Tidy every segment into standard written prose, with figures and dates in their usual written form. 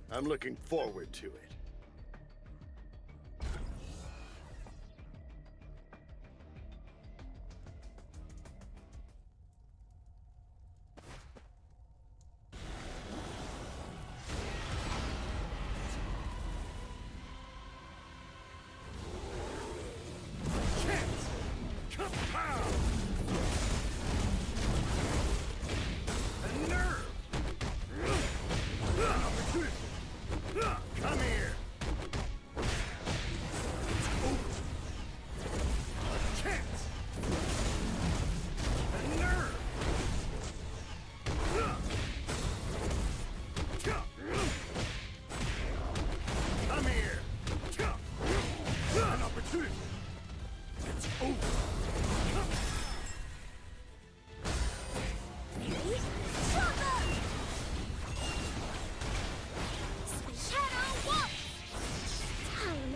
I'm looking forward to it. Come here! A chance! A nerve! Come here! An opportunity! It's over!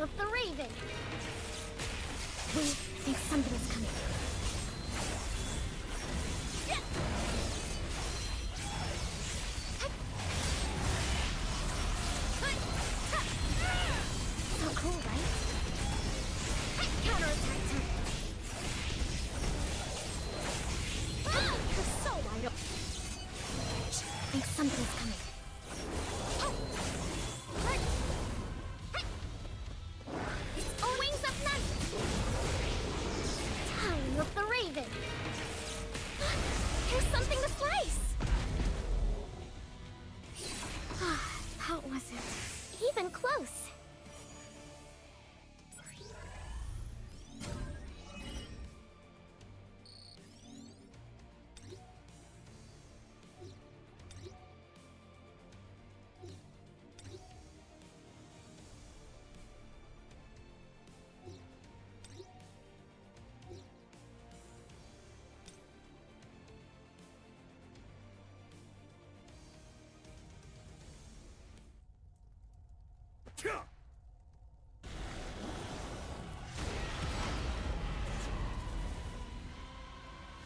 Of the Raven. Wait, I think something's coming. So cool, right? Counterattack time. You're so wide open. I think something's coming. Of the Raven. Here's something to slice. How was it? Even close.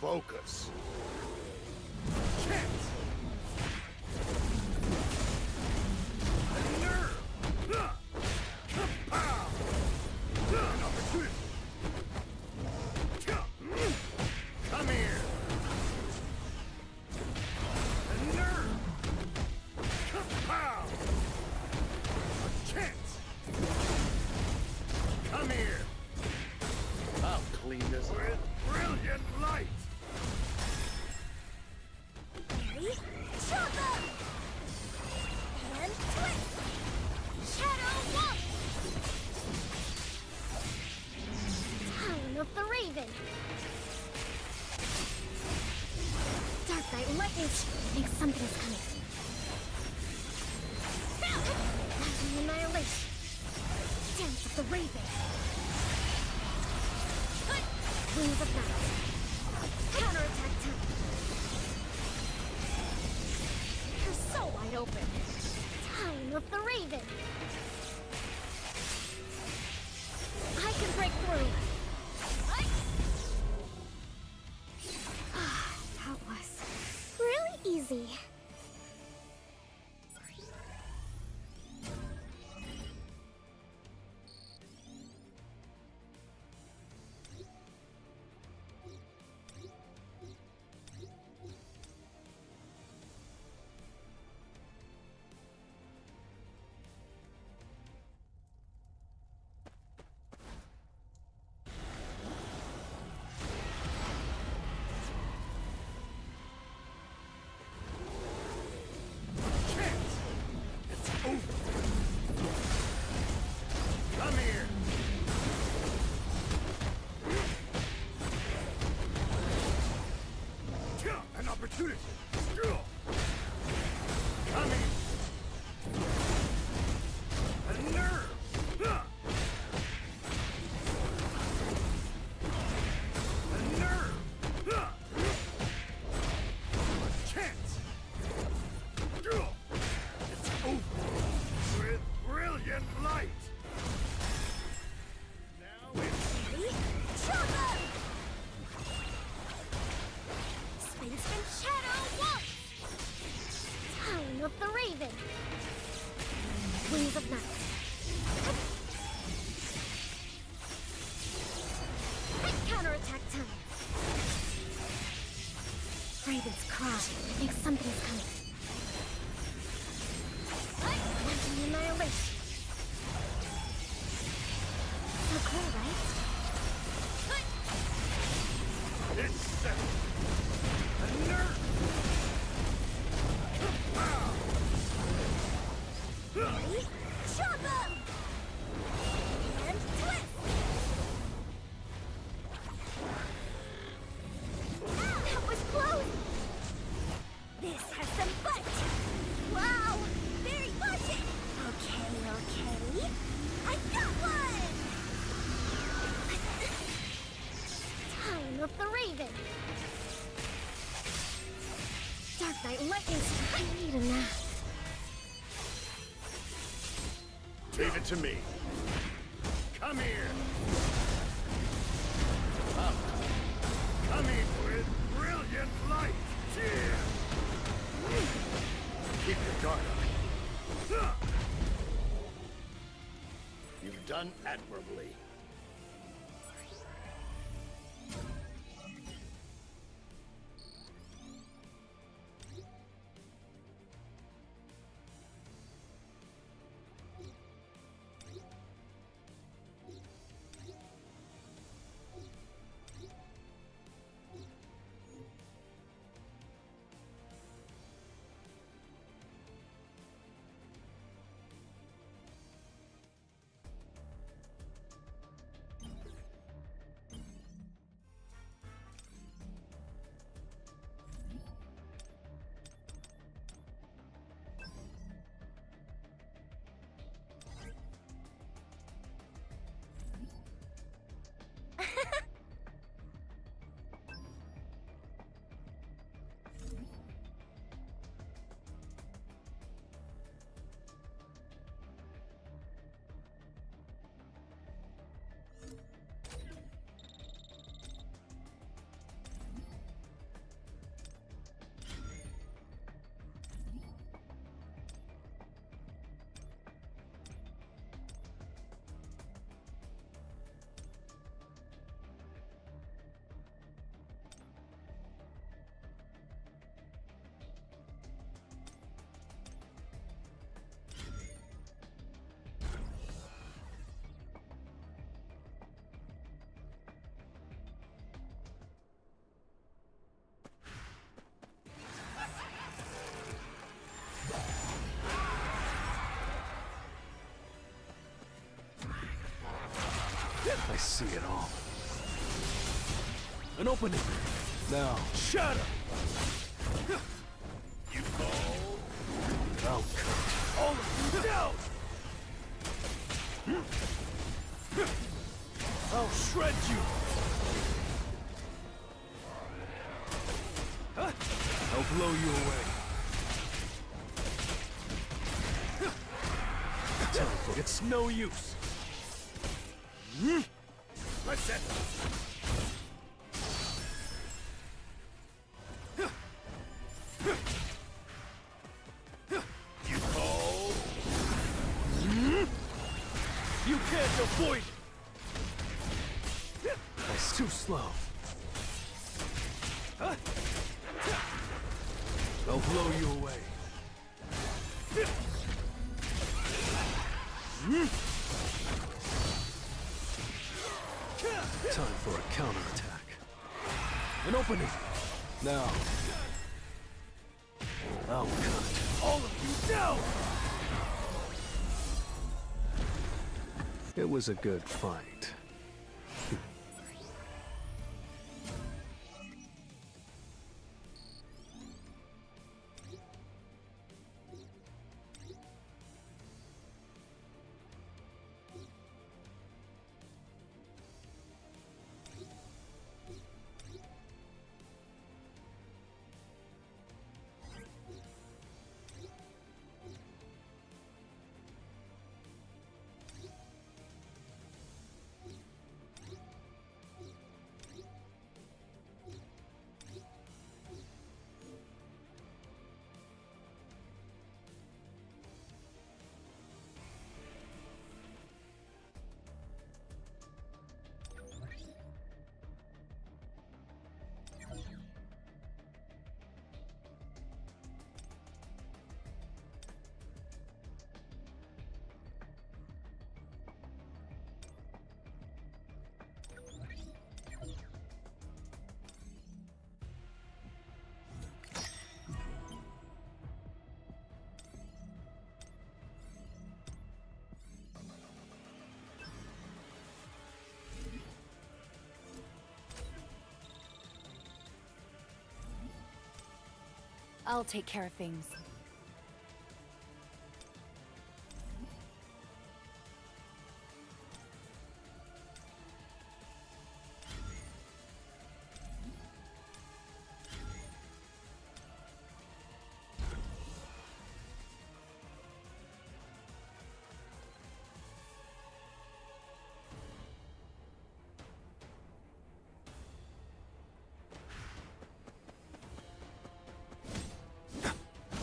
Focus. Chance. A nerve. Kapow! An opportunity. Come here. A nerve. Kapow! A chance. Come here. I'll clean this with brilliant light. Chopper! And twist! Shadow Walk! Time of the Raven! Dark Knight Lightning! I think something's coming. Lightning Annihilation! Dance of the Raven! Wings of Night! Counterattack time! So wide open. Time of the Raven. I can break through. That was really easy. Come here! An opportunity! Come here! A nerve! A nerve! A chance! It's over! With brilliant light! Now it's... Chopper! Space and Shadow Walk! Time of the Raven! wings of night. Counterattack time. Raven's cry. I think something's coming. Wanting annihilation. So cool, right? It's set. A nerve. Ready? Chop him! And twist! That was close! This has some bite! Wow! Very budget! Okay. I got one! Time of the Raven! Dark Knight Lightning Strike. I need a nap. Leave it to me. Come here. Up. Coming with brilliant light. Yeah. Keep your guard up. You've done admirably. I see it all. An opening. Now, shut up! You fall. I'll cut all of you down! I'll shred you! I'll blow you away. It's no use. Listen. You fall. You can't avoid it! That's too slow. I'll blow you away. Time for a counterattack. An opening. Now. I'll cut all of you down! It was a good fight. I'll take care of things.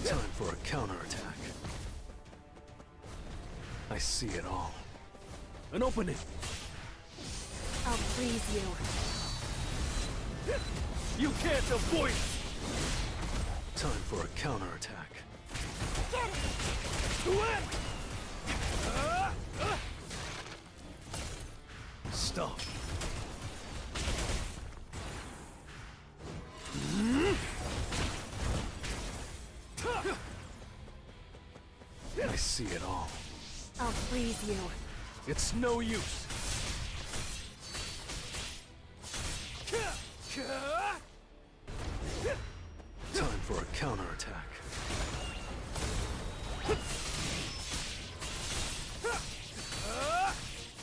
Time for a counterattack. I see it all. An opening! I'll freeze you. You can't avoid it! Time for a counterattack. Get it! Stop. I see it all. I'll freeze you. It's no use. Time for a counterattack.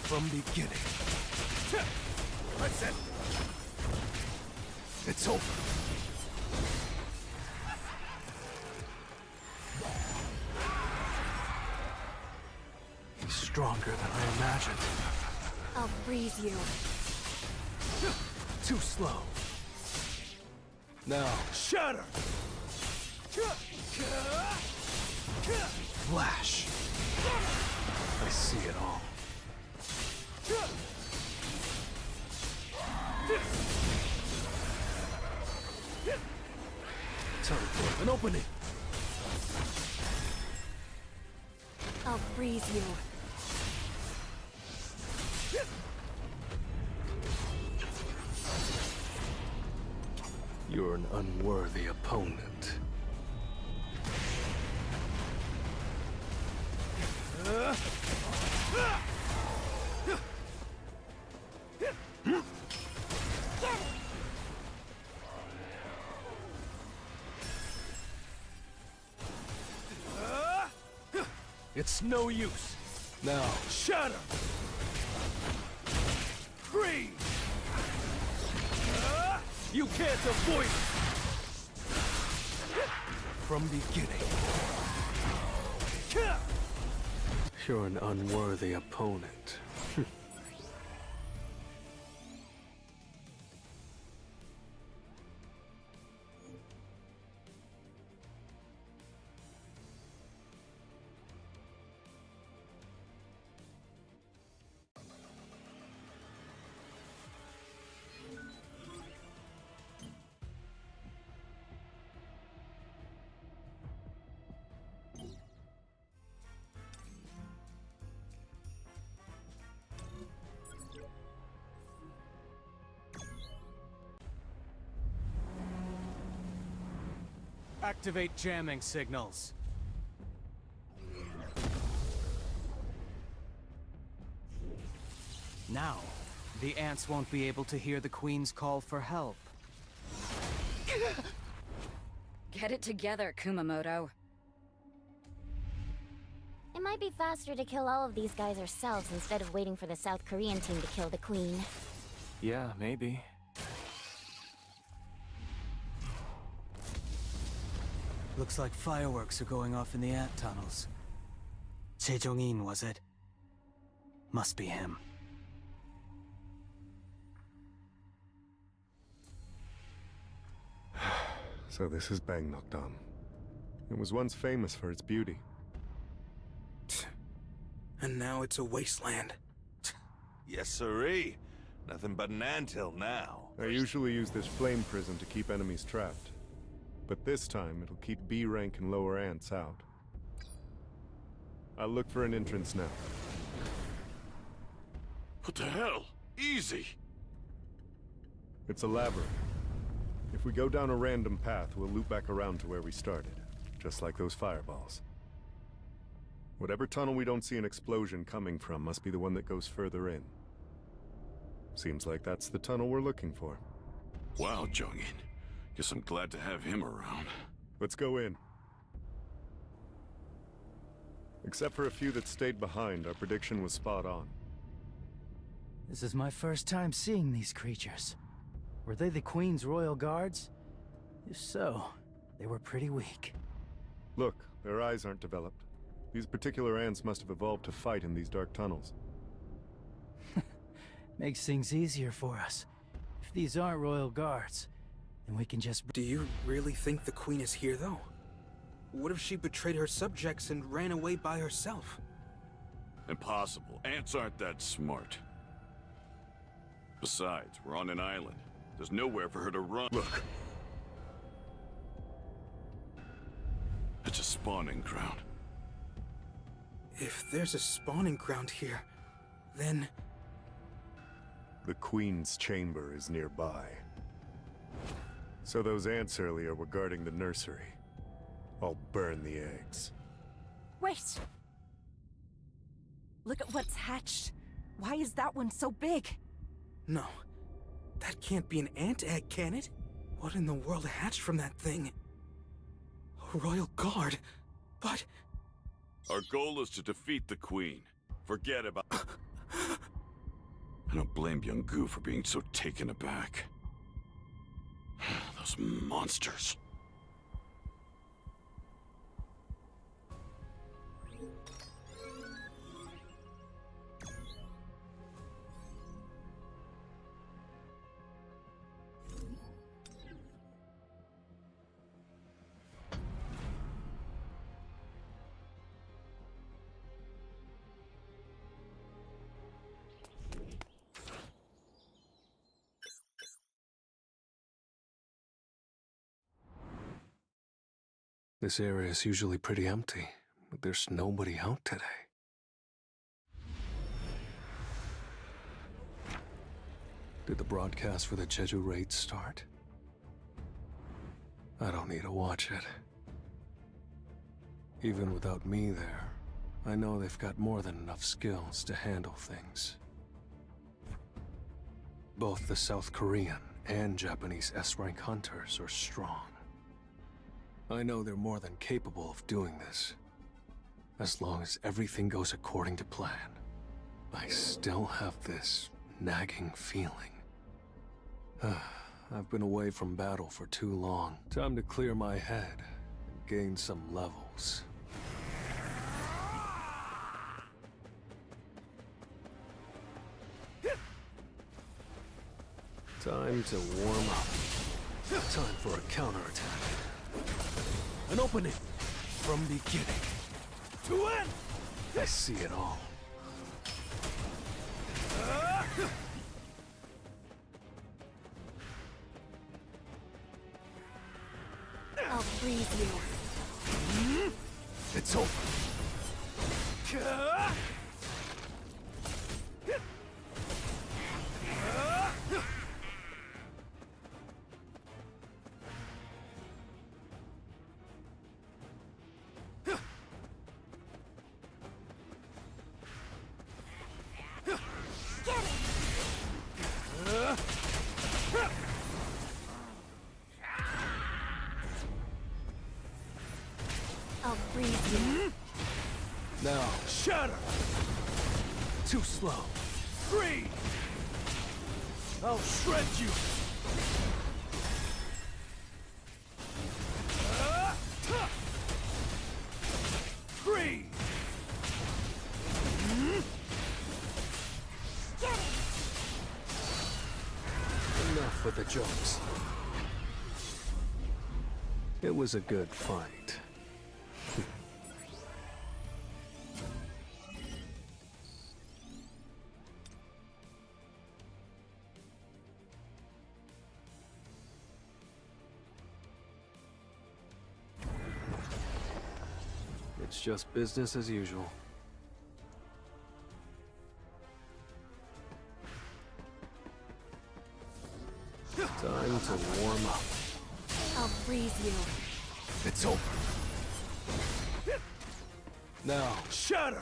From beginning. That's it. It's over. He's stronger than I imagined. I'll freeze you. Too slow. Now, shatter! Flash! I see it all. Time for an opening! I'll freeze you. You're an unworthy opponent. It's no use. Now, shatter! Freeze! You can't avoid it! From beginning. You're an unworthy opponent. Activate jamming signals. Now, the ants won't be able to hear the Queen's call for help. Get it together, Kumamoto. It might be faster to kill all of these guys ourselves instead of waiting for the South Korean team to kill the Queen. Yeah, maybe. Looks like fireworks are going off in the ant tunnels. Sejong-in, was it? Must be him. So this is Bangnokdam. It was once famous for its beauty. And now it's a wasteland. Yes, sirree. Nothing but an anthill now. I usually use this flame prison to keep enemies trapped. But this time, it'll keep B rank and lower ants out. I'll look for an entrance now. What the hell? Easy. It's a labyrinth. If we go down a random path, we'll loop back around to where we started. Just like those fireballs. Whatever tunnel we don't see an explosion coming from must be the one that goes further in. Seems like that's the tunnel we're looking for. Wow, Jung-in. Guess I'm glad to have him around. Let's go in. Except for a few that stayed behind, our prediction was spot on. This is my first time seeing these creatures. Were they the Queen's royal guards? If so, they were pretty weak. Look, their eyes aren't developed. These particular ants must have evolved to fight in these dark tunnels. Makes things easier for us. If these aren't royal guards, then we can just... Do you really think the Queen is here, though? What if she betrayed her subjects and ran away by herself? Impossible. Ants aren't that smart. Besides, we're on an island. There's nowhere for her to run. Look. It's a spawning ground. If there's a spawning ground here, then... The Queen's chamber is nearby. So those ants earlier were guarding the nursery. I'll burn the eggs. Wait! Look at what's hatched. Why is that one so big? No. That can't be an ant egg, can it? What in the world hatched from that thing? A royal guard? But... Our goal is to defeat the Queen. Forget about... I don't blame young Gu for being so taken aback. Those monsters. This area is usually pretty empty, but there's nobody out today. Did the broadcast for the Jeju raid start? I don't need to watch it. Even without me there, I know they've got more than enough skills to handle things. Both the South Korean and Japanese S-rank hunters are strong. I know they're more than capable of doing this. As long as everything goes according to plan. I still have this nagging feeling. I've been away from battle for too long. Time to clear my head and gain some levels. Time to warm up. Time for a counterattack. An opening from beginning to end. I see it all. I'll freeze you. It's over. I'll freeze you. Now, shatter! Too slow. Free! I'll shred you! Free! Enough with the jokes. It was a good fight. It's just business as usual. Time to warm up. I'll freeze you. It's over. Now, shatter!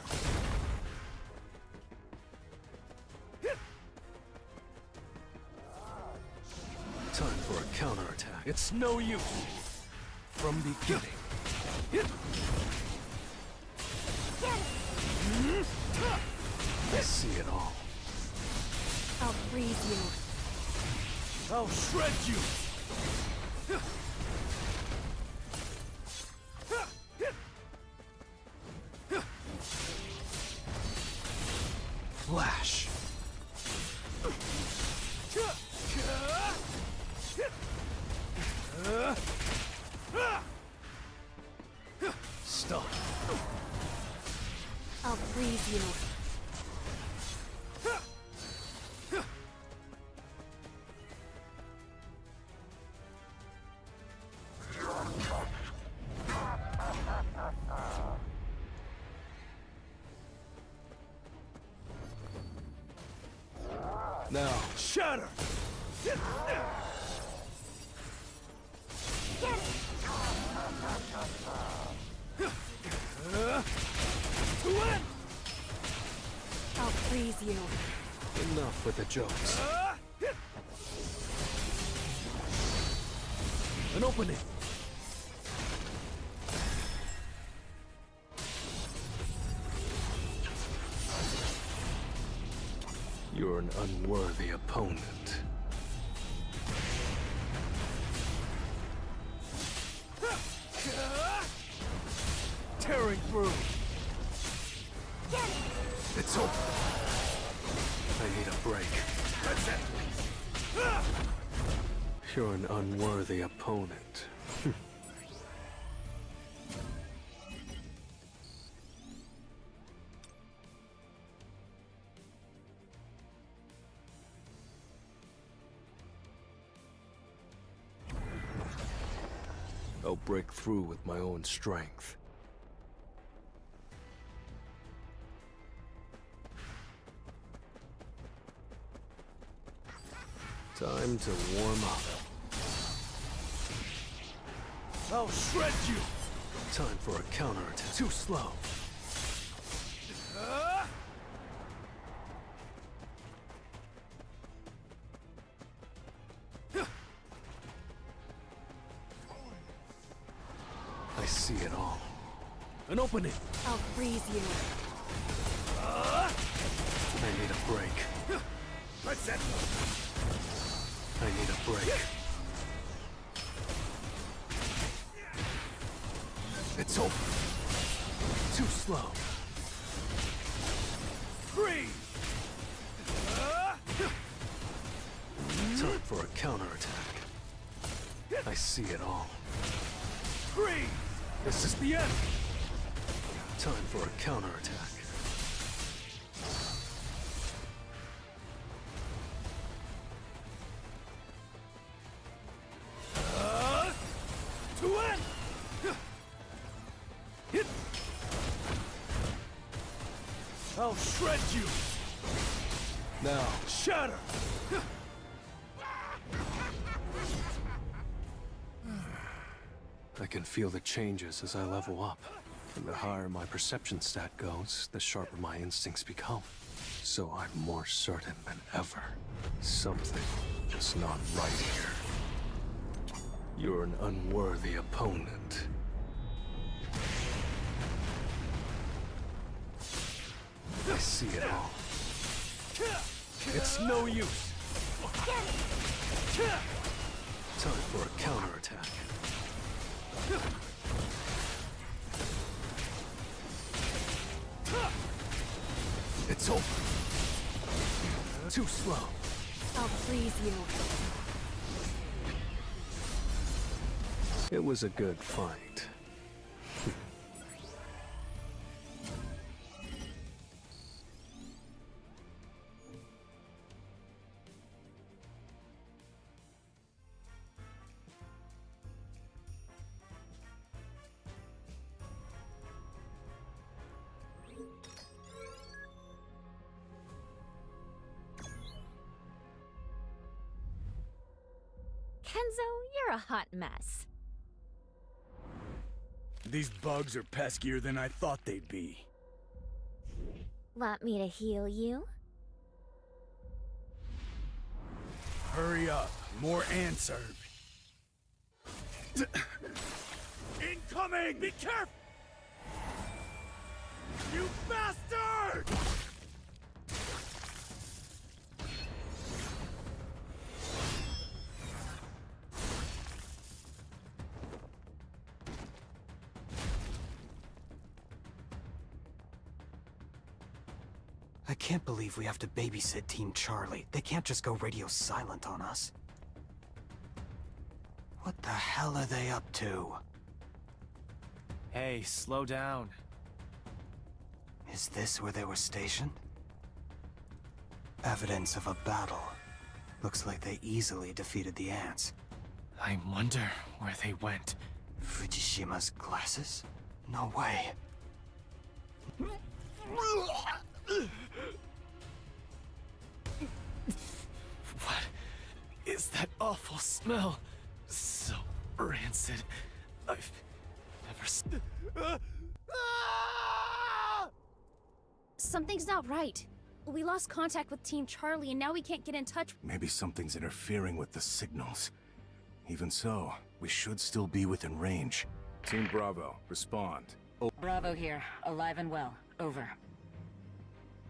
Time for a counterattack. It's no use. from beginning. I see it all. I'll freeze you. I'll shred you! Flash. Stop. I'll freeze you. Now, shatter! I'll freeze you. Enough with the jokes. An opening! You're an unworthy opponent. Tearing through! It's over! I need a break. That's it! You're an unworthy opponent. I'll break through with my own strength. Time to warm up. I'll shred you! Time for a counterattack. Too slow. I see it all. An opening! I'll freeze you. I need a break. That's it. I need a break. It's over. Too slow. Freeze! Time for a counterattack. I see it all. Freeze! This is the end. Time for a counterattack. To end! Hit! I'll shred you! Now, Shatter! I can feel the changes as I level up. And the higher my perception stat goes, the sharper my instincts become. So I'm more certain than ever. Something is not right here. You're an unworthy opponent. I see it all. It's no use. Time for a counterattack. It's over. Too slow. I'll freeze you. It was a good fight. Kenzo, you're a hot mess. These bugs are peskier than I thought they'd be. Want me to heal you? Hurry up. More ants are... coming! Be careful! You bastard! I can't believe we have to babysit Team Charlie. They can't just go radio silent on us. What the hell are they up to? Hey, slow down. Is this where they were stationed? Evidence of a battle. Looks like they easily defeated the ants. I wonder where they went. Fujishima's glasses? No way. What is that awful smell? So rancid. I've never Something's not right. We lost contact with Team Charlie and now we can't get in touch. Maybe something's interfering with the signals. Even so, we should still be within range. Team Bravo, respond. Bravo here, alive and well. Over.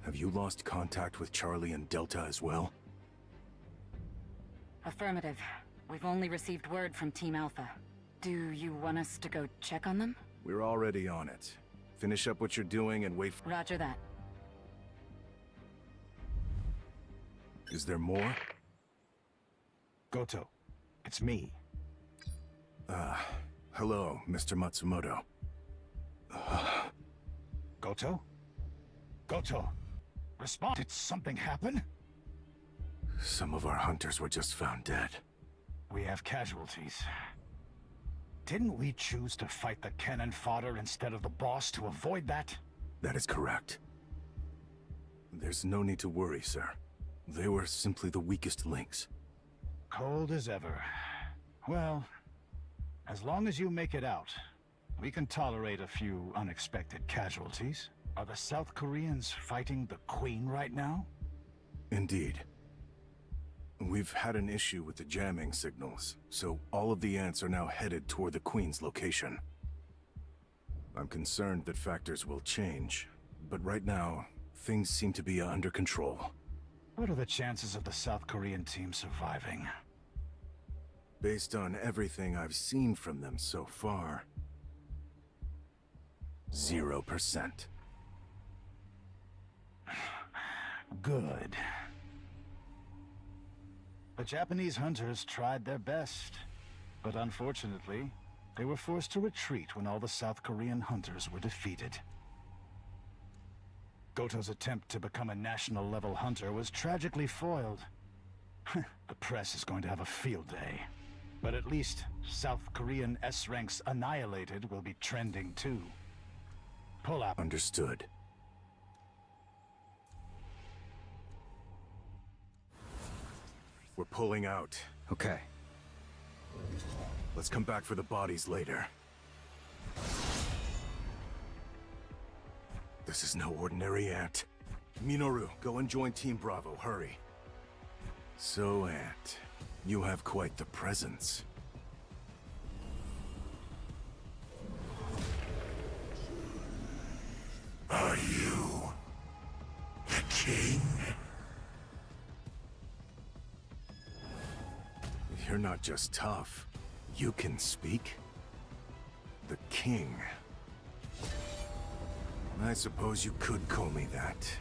Have you lost contact with Charlie and Delta as well? Affirmative. We've only received word from Team Alpha. Do you want us to go check on them? We're already on it. Finish up what you're doing and wait for— Roger that. Is there more? Goto, it's me. Hello, Mr. Matsumoto. Goto? Goto, respond. Did something happen? Some of our hunters were just found dead. We have casualties. Didn't we choose to fight the cannon fodder instead of the boss to avoid that? That is correct. There's no need to worry, sir. They were simply the weakest links. Cold as ever. Well, as long as you make it out, we can tolerate a few unexpected casualties. Are the South Koreans fighting the Queen right now? Indeed. We've had an issue with the jamming signals, so all of the ants are now headed toward the Queen's location. I'm concerned that factors will change, but right now, things seem to be under control. What are the chances of the South Korean team surviving? Based on everything I've seen from them so far, 0%. Good. The Japanese hunters tried their best, but unfortunately, they were forced to retreat when all the South Korean hunters were defeated. Goto's attempt to become a national-level hunter was tragically foiled. The press is going to have a field day. But at least South Korean S-ranks annihilated will be trending too. Pull out. Understood. We're pulling out. Okay. Let's come back for the bodies later. This is no ordinary ant. Minoru, go and join Team Bravo, hurry. So, Ant, you have quite the presence. Are you the king? You're not just tough. You can speak? The king. I suppose you could call me that.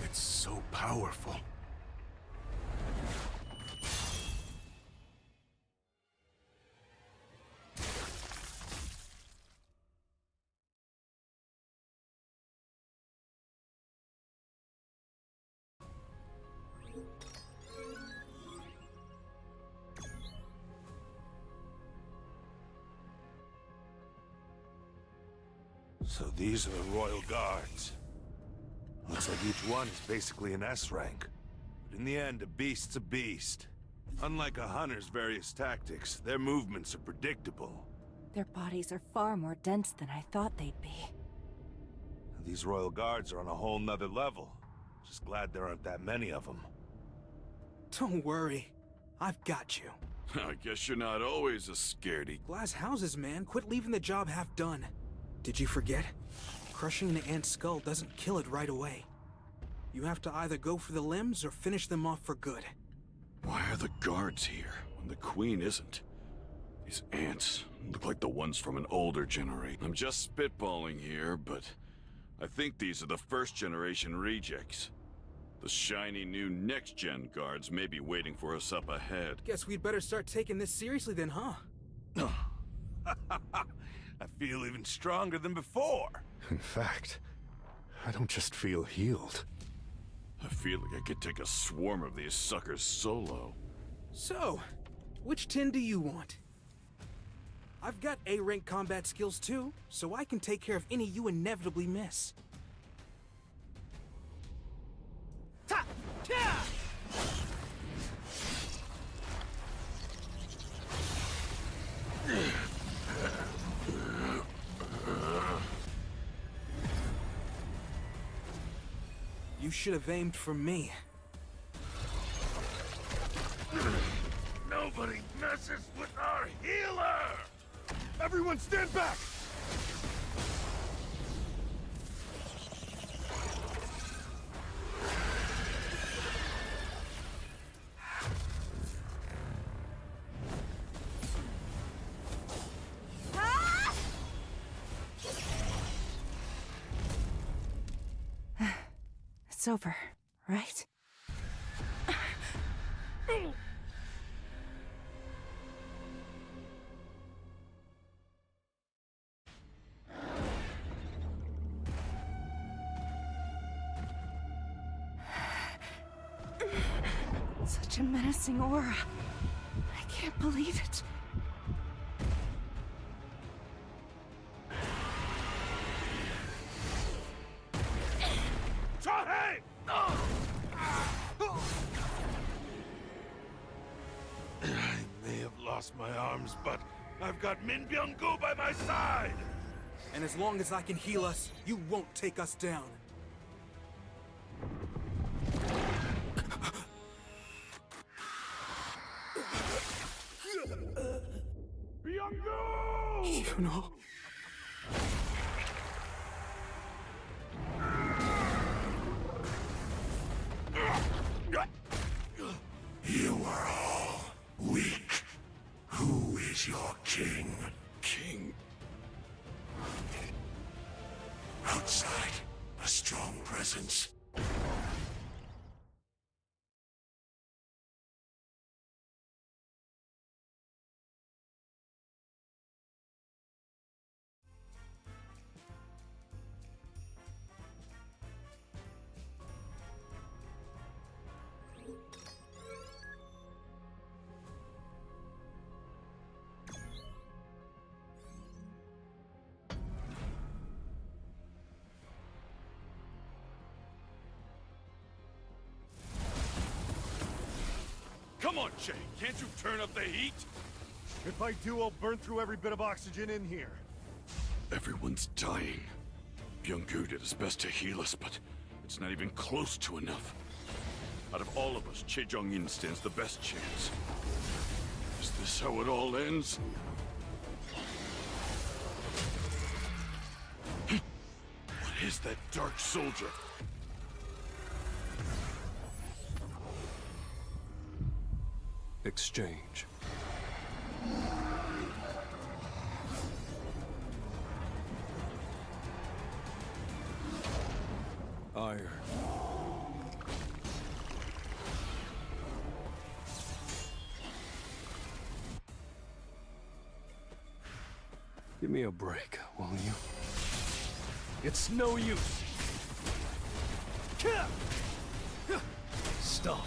It's so powerful. So these are the Royal Guards. Looks like each one is basically an S rank. But in the end, a beast's a beast. Unlike a hunter's various tactics, their movements are predictable. Their bodies are far more dense than I thought they'd be. These Royal Guards are on a whole nother level. Just glad there aren't that many of them. Don't worry. I've got you. I guess you're not always a scaredy. Glass houses, man. Quit leaving the job half done. Did you forget? Crushing an ant's skull doesn't kill it right away. You have to either go for the limbs or finish them off for good. Why are the guards here when the Queen isn't? These ants look like the ones from an older generation. I'm just spitballing here, but I think these are the first-generation rejects. The shiny new next-gen guards may be waiting for us up ahead. Guess we'd better start taking this seriously then, huh? I feel even stronger than before. In fact, I don't just feel healed. I feel like I could take a swarm of these suckers solo. So, which tin do you want? I've got A-rank combat skills too, so I can take care of any you inevitably miss. Ta! Ta! You should have aimed for me. Nobody messes with our healer! Everyone stand back! It's over, right? Such a menacing aura. I can't believe it. I may have lost my arms, but I've got Min Byung-gu by my side! And as long as I can heal us, you won't take us down. Byung-gu! You know... You are all weak. Who is your king? King? Outside, a strong presence. Come on, Che. Can't you turn up the heat? If I do, I'll burn through every bit of oxygen in here. Everyone's dying. Byung-gu did his best to heal us, but it's not even close to enough. Out of all of us, Che Jong-in stands the best chance. Is this how it all ends? What is that dark soldier? Exchange. Iron. Give me a break, will you? It's no use. Stop.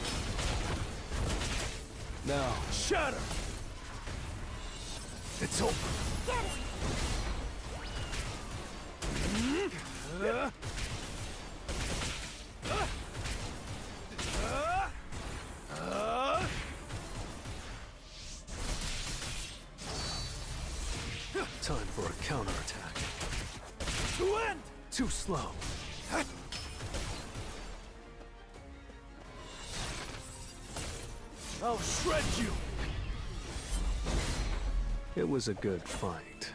Now. Shatter! It's over. Get it! Time for a counterattack. To end! Too slow. I'll shred you! It was a good fight.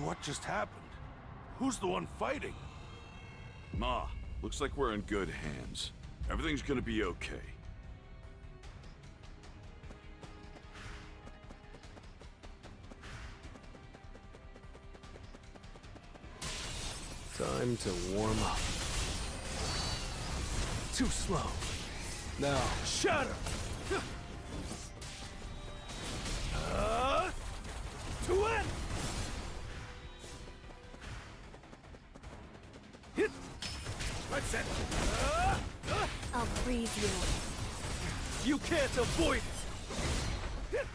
What just happened? Who's the one fighting? Ma, looks like we're in good hands. Everything's gonna be okay. Time to warm up. Too slow. Now, Shatter! To win! Hit! Let's it! I'll freeze you. You can't avoid it! Hit!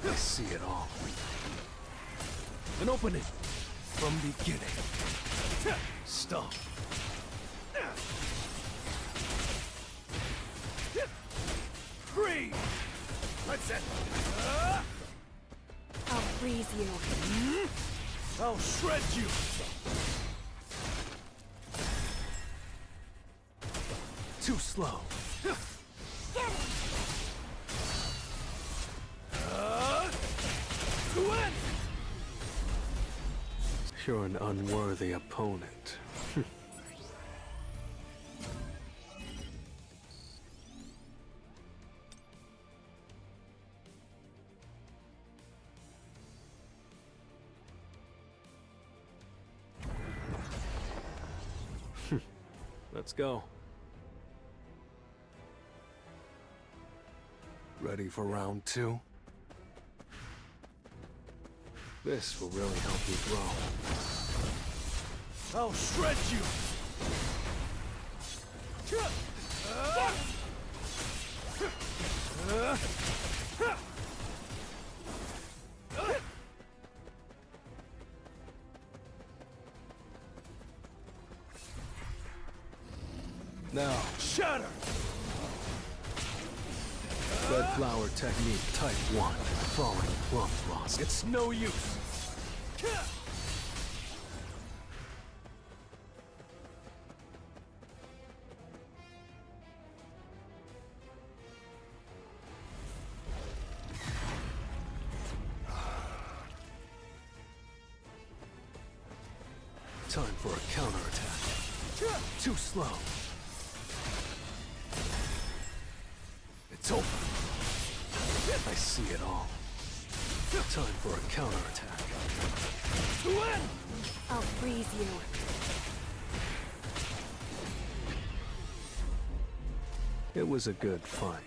I see it all. An opening from beginning. Stop. Free! Let's it! I'll freeze you. I'll shred you! Too slow. To win! You're an unworthy opponent. Let's go. Ready for round 2? This will really help you grow. I'll shred you! Now, Shatter! red flower technique type 1. Falling plump loss. It's no use! Time for a counterattack. Too slow. It's over. I see it all. Time for a counterattack. To win! I'll freeze you. It was a good fight.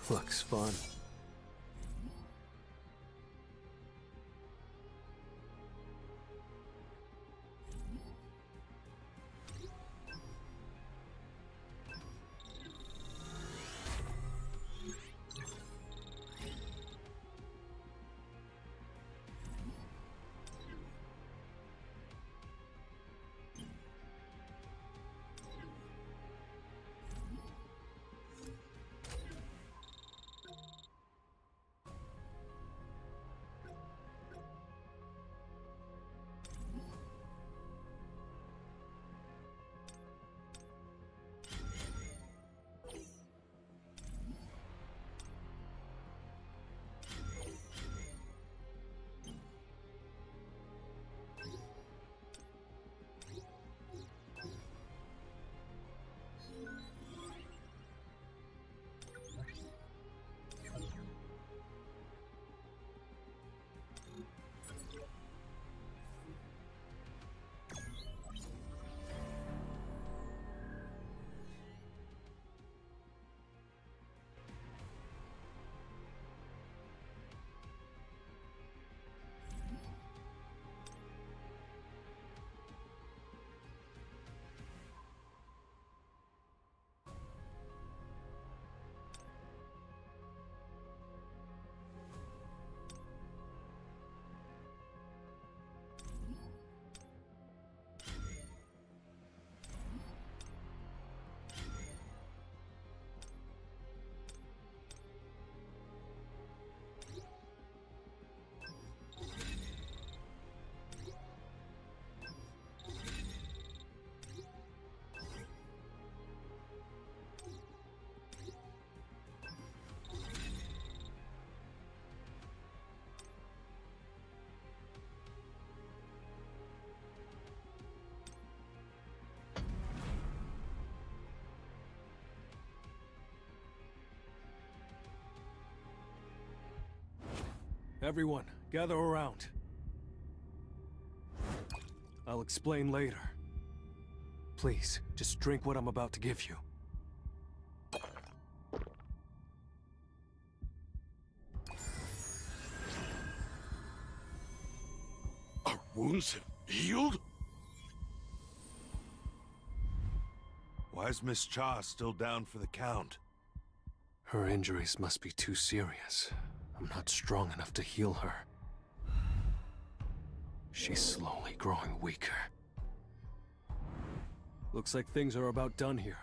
Looks fun. Everyone, gather around. I'll explain later. Please, just drink what I'm about to give you. Our wounds have healed? Why is Miss Cha still down for the count? Her injuries must be too serious. I'm not strong enough to heal her. She's slowly growing weaker. Looks like things are about done here.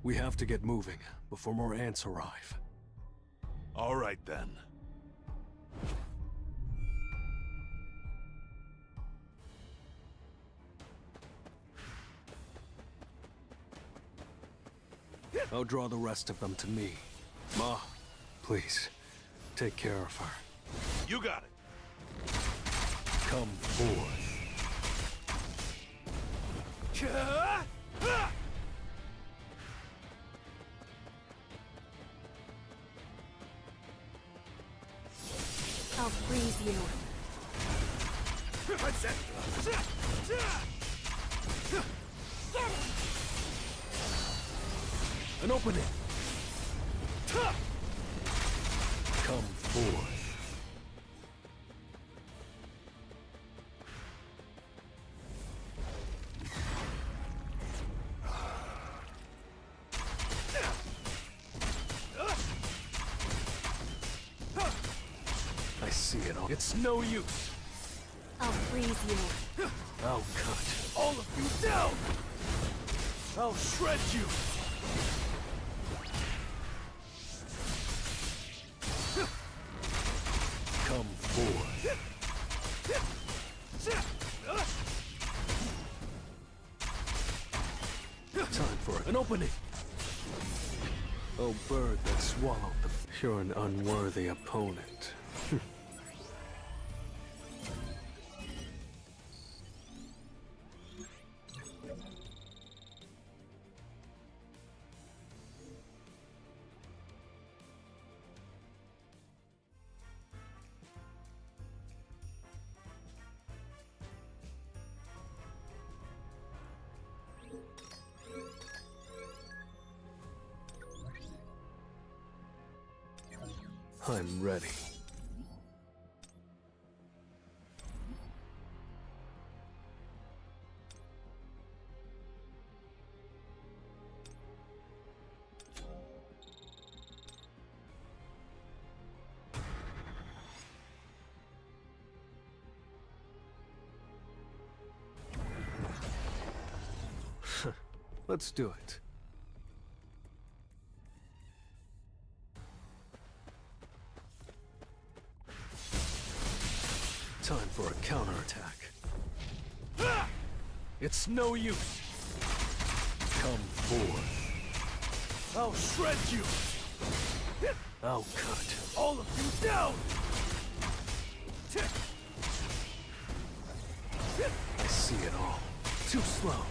We have to get moving before more ants arrive. All right then. I'll draw the rest of them to me. Ma, please, take care of her. You got it. Come forth. I'll freeze you. Get it! An opening! Come forth. I see it all. It's no use. I'll freeze you. I'll cut All of you down! I'll shred you! Come forth. Time for an opening. Oh, bird that swallowed the... You're an unworthy opponent. I'm ready. Let's do it. Time for a counterattack. It's no use. Come forth. I'll shred you! I'll cut. All of you down! I see it all. Too slow.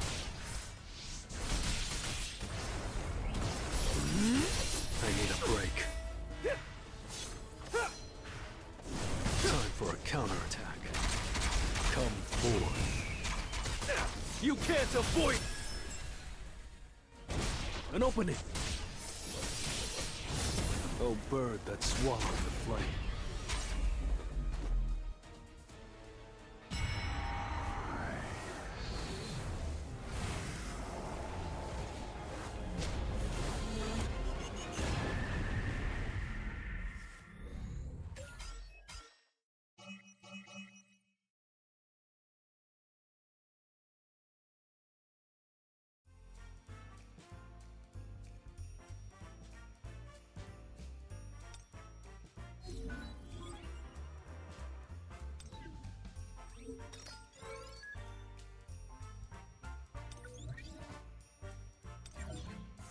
I need a break. Time for a counterattack. Come forth. You can't avoid An opening! Oh, bird that swallowed the flame.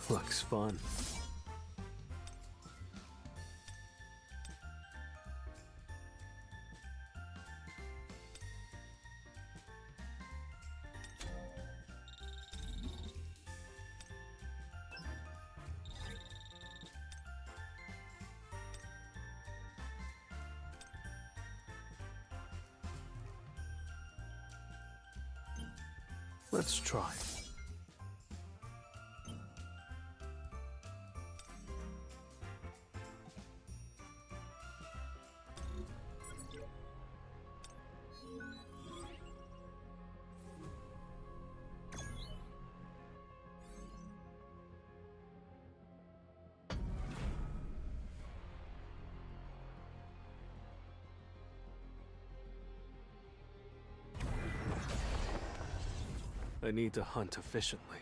Looks fun. Let's try. I need to hunt efficiently.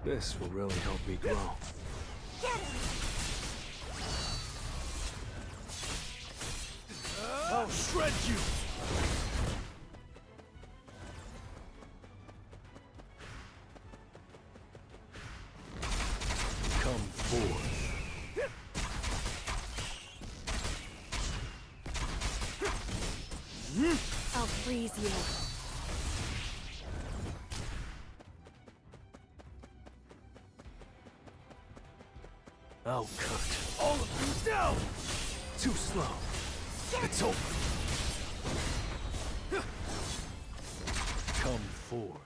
This will really help me grow. I'll shred you! Come forth. I'll freeze you. I'll cut. All of you down! Too slow. It's over. Come forth.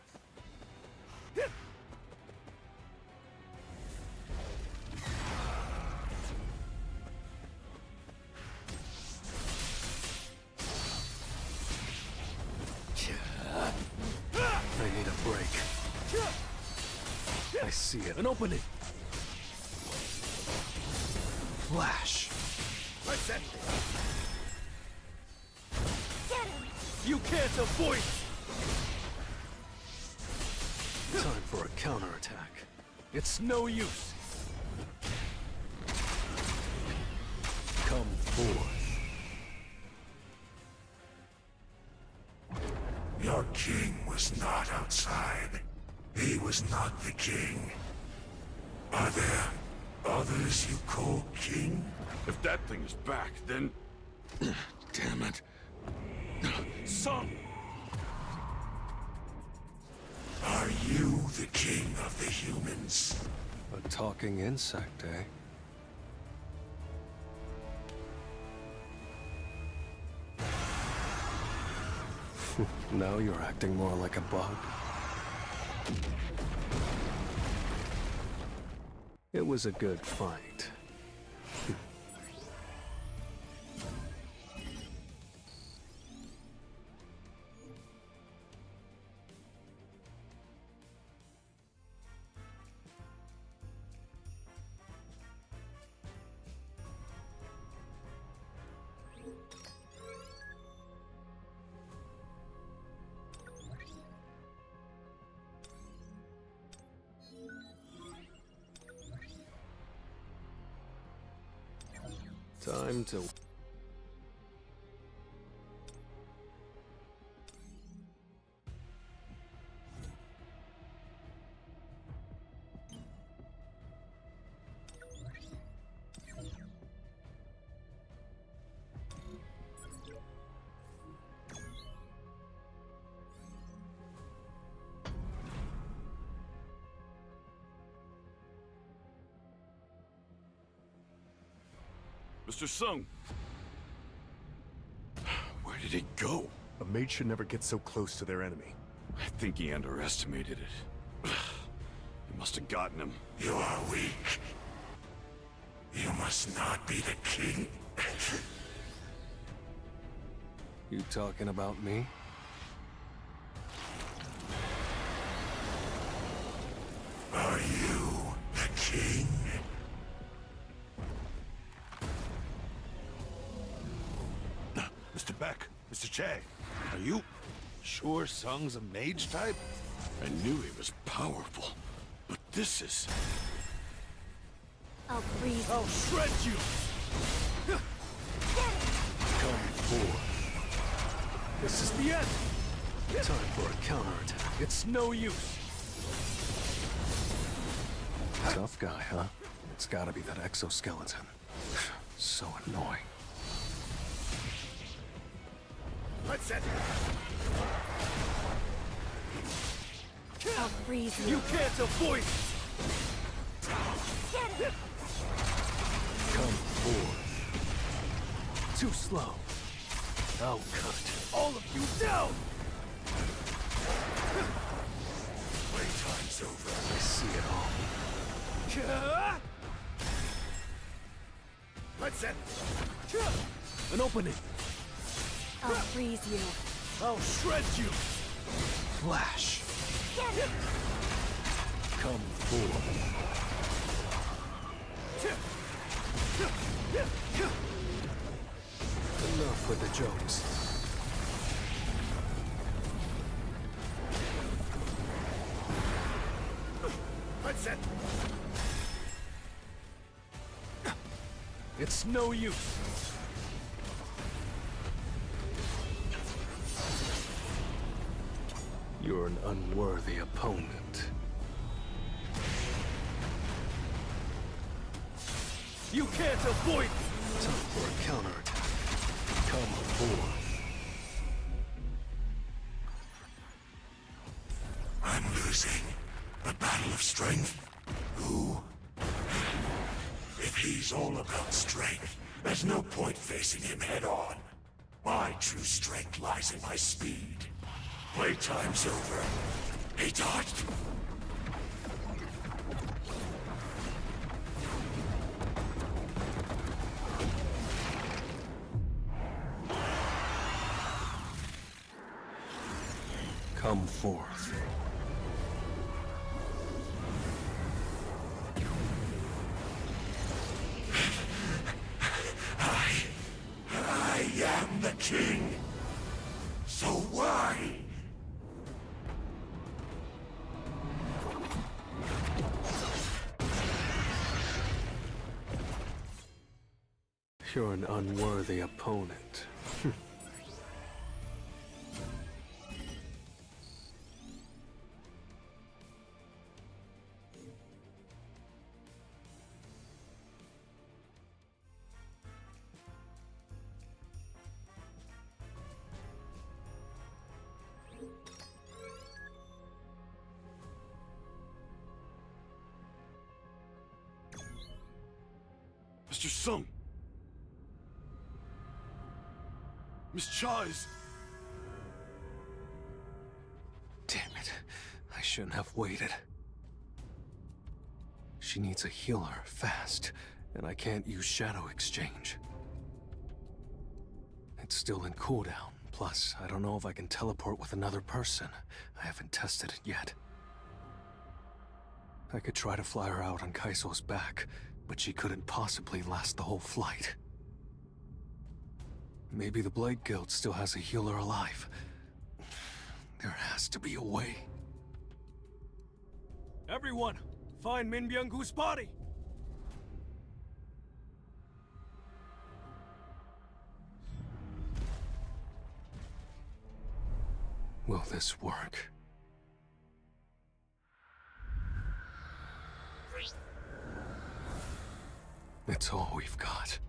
I need a break. I see it. An opening. Flash. You can't avoid! Time for a counterattack. It's no use. Come forth. Your king was not outside. He was not the king. Are there others you call king? If that thing is back, then... Damn it. Son! Are you the king of the humans? A talking insect, eh? Now you're acting more like a bug. It was a good fight. Time to... Mr. Sung! Where did he go? A mage should never get so close to their enemy. I think he underestimated it. He must have gotten him. You are weak. You must not be the king. You talking about me? Are you the king? Mr. Beck, Mr. Che, are you sure Sung's a mage type? I knew he was powerful, but this is... I'll freeze. I'll shred you! Come forth. This is the end! Time for a counterattack. It's no use! Tough guy, huh? It's gotta be that exoskeleton. So annoying. Let's end I'll freeze you. You can't avoid it! Get it! Come forth. Too slow. I'll cut all of you down! Playtime's over. I see it all. Let's end an opening. I'll freeze you. I'll shred you. Flash. Get it! Come forth. Enough with the jokes. Let's end. It's no use. You're an unworthy opponent. You can't avoid me. Time for a counterattack. Come forth. I'm losing. A battle of strength? Who? If he's all about strength, there's no point facing him head on. My true strength lies in my speed. Playtime's over. He dodged. Come forth. I am the king. So why? You're an unworthy opponent. Mr. Sung! Miss Cha is... Damn it. I shouldn't have waited. She needs a healer, fast, and I can't use Shadow Exchange. It's still in cooldown, plus I don't know if I can teleport with another person. I haven't tested it yet. I could try to fly her out on Kaiso's back, but she couldn't possibly last the whole flight. Maybe the Blade Guild still has a healer alive. There has to be a way. Everyone, find Min Byung-gu's body! Will this work? It's all we've got.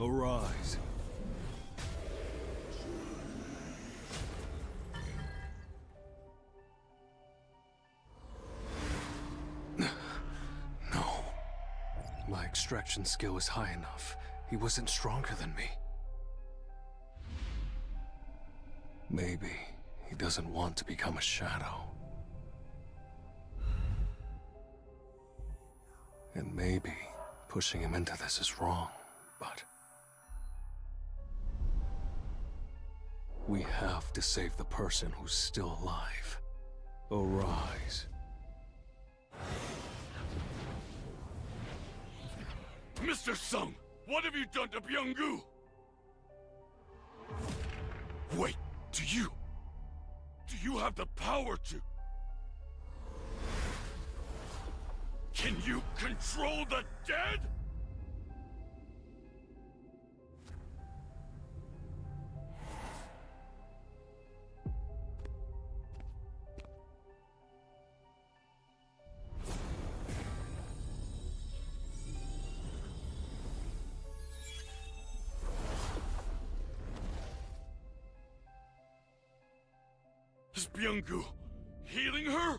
Arise. No. My extraction skill is high enough. He wasn't stronger than me. Maybe he doesn't want to become a shadow. And maybe pushing him into this is wrong, but we have to save the person who's still alive. Arise. Mr. Sung, what have you done to Byung-gu? Wait, do you have the power to... Can you control the dead? Is Byung-gu healing her?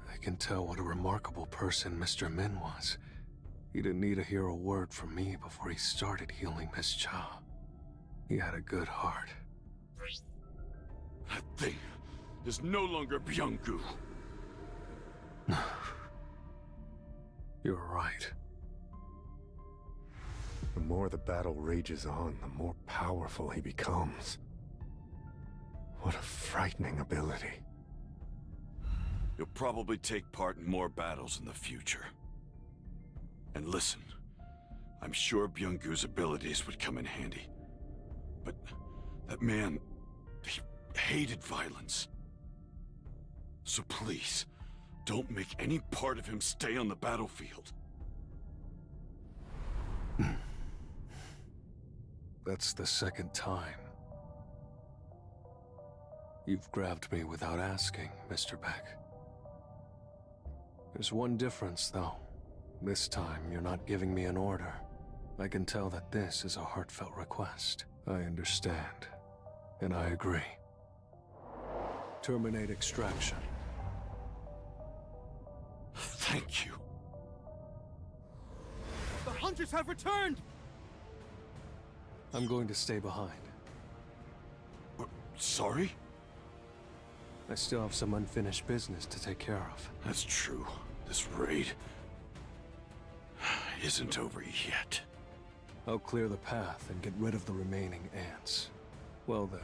I can tell what a remarkable person Mr. Min was. He didn't need to hear a word from me before he started healing Miss Cha. He had a good heart. That thing is no longer Byung-gu. You're right. The more the battle rages on, the more powerful he becomes. What a frightening ability. You'll probably take part in more battles in the future. And listen, I'm sure Byung-gu's abilities would come in handy. But that man, he hated violence. So please, don't make any part of him stay on the battlefield. That's the second time. You've grabbed me without asking, Mr. Beck. There's one difference, though. This time, you're not giving me an order. I can tell that this is a heartfelt request. I understand, and I agree. Terminate extraction. Thank you. The hunters have returned! I'm going to stay behind. Sorry? I still have some unfinished business to take care of. That's true. This raid isn't over yet. I'll clear the path and get rid of the remaining ants. Well then,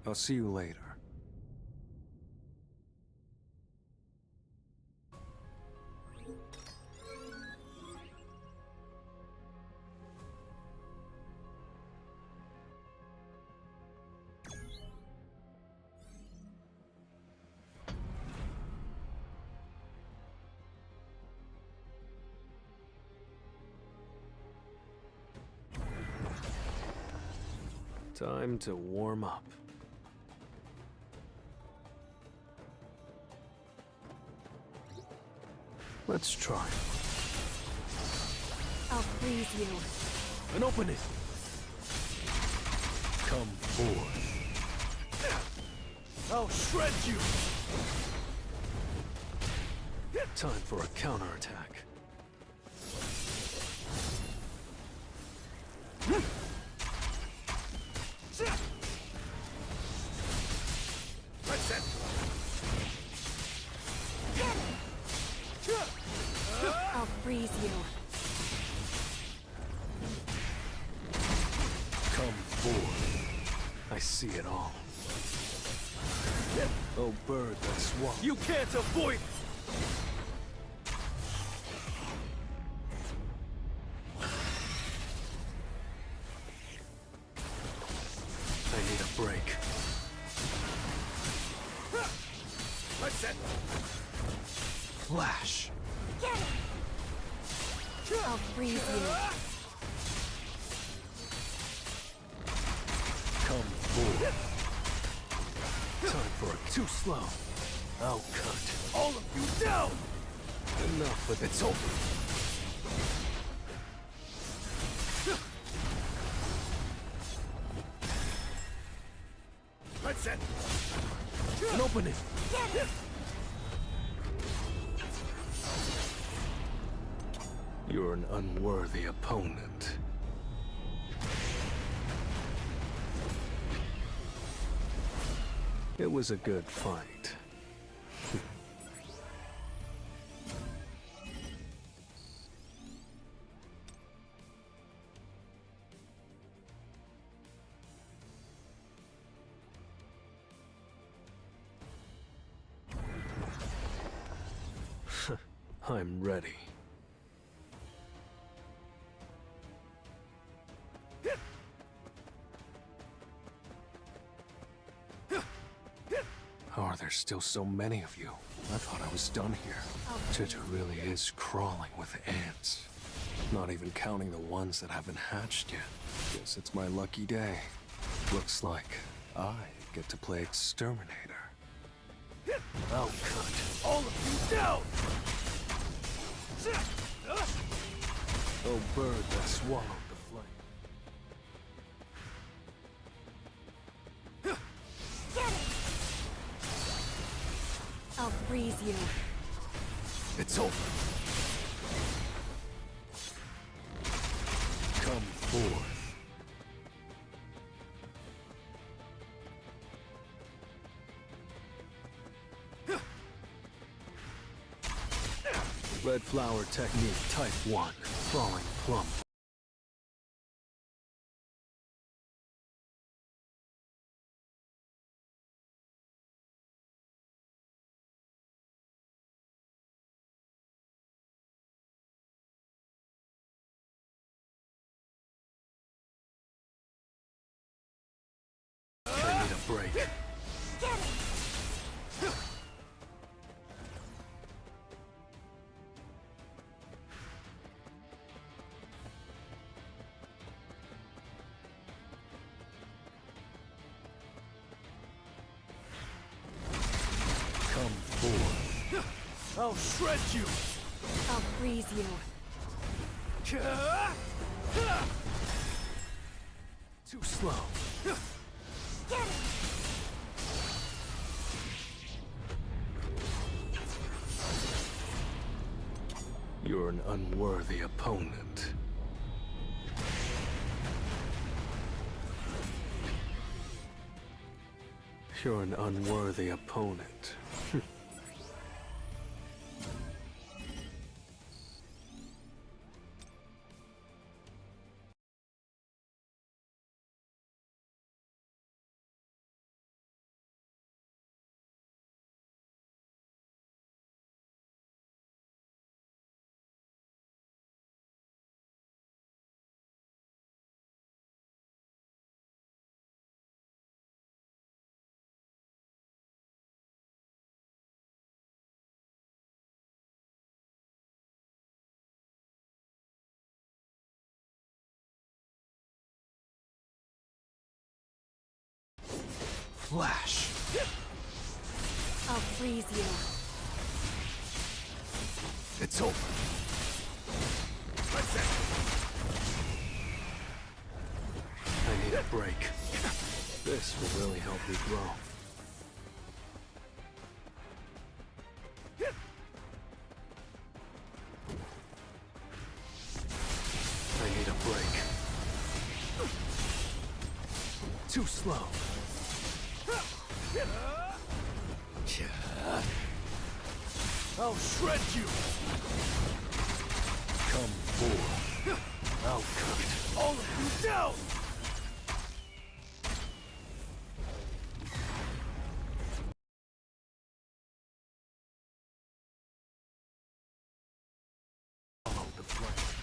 I'll see you later. Time to warm up. Let's try. I'll freeze you. And open it. Come forward. I'll shred you. Time for a counterattack. Let's it. I'll freeze you. Come forth. I see it all. Oh, bird that swallowed. You can't avoid it! I need a break. Let's it. Flash. Get it! I'll freeze you. Come forth. Time for it. Too slow. I'll cut. All of you down! Enough with it's over. Let's it. An opening. Get it! You're an unworthy opponent. It was a good fight. I'm ready. How are there still so many of you? I thought I was done here. Jija really is crawling with ants. Not even counting the ones that haven't hatched yet. Guess it's my lucky day. Looks like I get to play exterminator. I'll cut. All of you down! Oh, bird that swallowed the flame. Get it! I'll freeze you. It's over. Come forth. Red flower technique type 1. Falling plump. I need a break. Get it! Come forth. I'll shred you! I'll freeze you. Too slow. Get it! You're an unworthy opponent. You're an unworthy opponent. Flash. I'll freeze you. It's over. Let's it. I need a break. This will really help me grow. I need a break. Too slow. I'll shred you! Come forward. I'll cut all of you down! Follow the flame.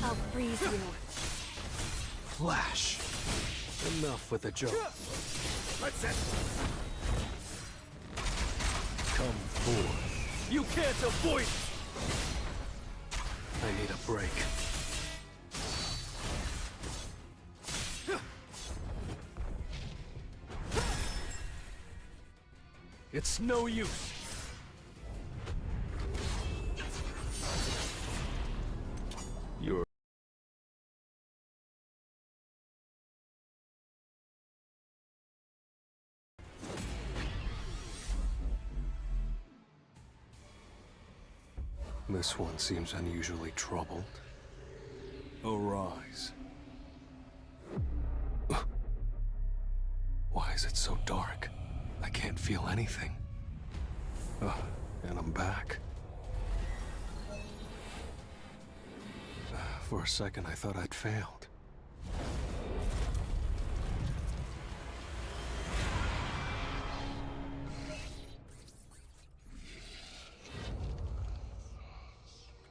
I'll freeze you. Flash. Enough with the joke. Let's it. Come forward. You can't avoid it! I need a break. It's no use. You're... This one seems unusually troubled. Arise. Why is it so dark? I can't feel anything. And I'm back. For a second, I thought I'd failed.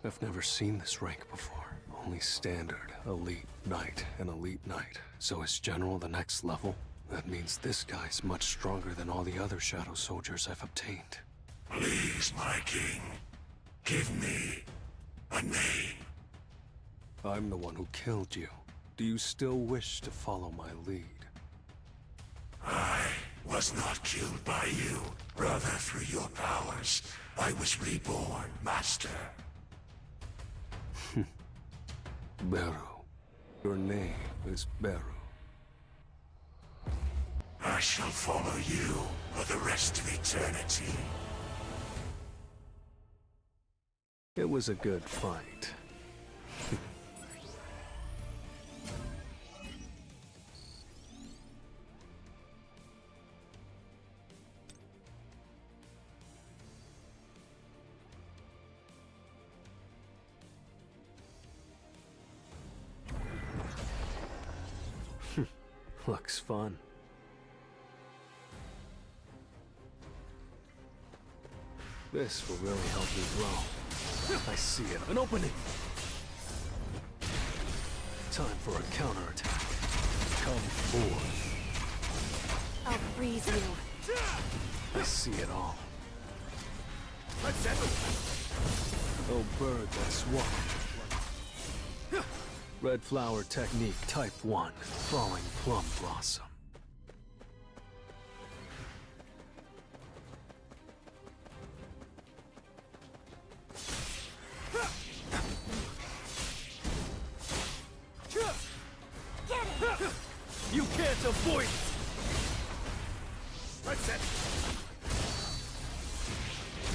I've never seen this rank before. Only standard, elite, knight, and elite knight. So is general the next level? That means this guy's much stronger than all the other shadow soldiers I've obtained. Please, my king, give me a name. I'm the one who killed you. Do you still wish to follow my lead? I was not killed by you. Rather, through your powers, I was reborn, master. BERU. Your name is BERU. I shall follow you for the rest of eternity. It was a good fight. Looks fun. This will really help me grow. I see it. An opening! Time for a counterattack. Come forward. I'll freeze you. I see it all. Let's it. Oh, bird that swallowed. Red flower technique type 1. Falling plum blossom. You can't avoid it! Let's it.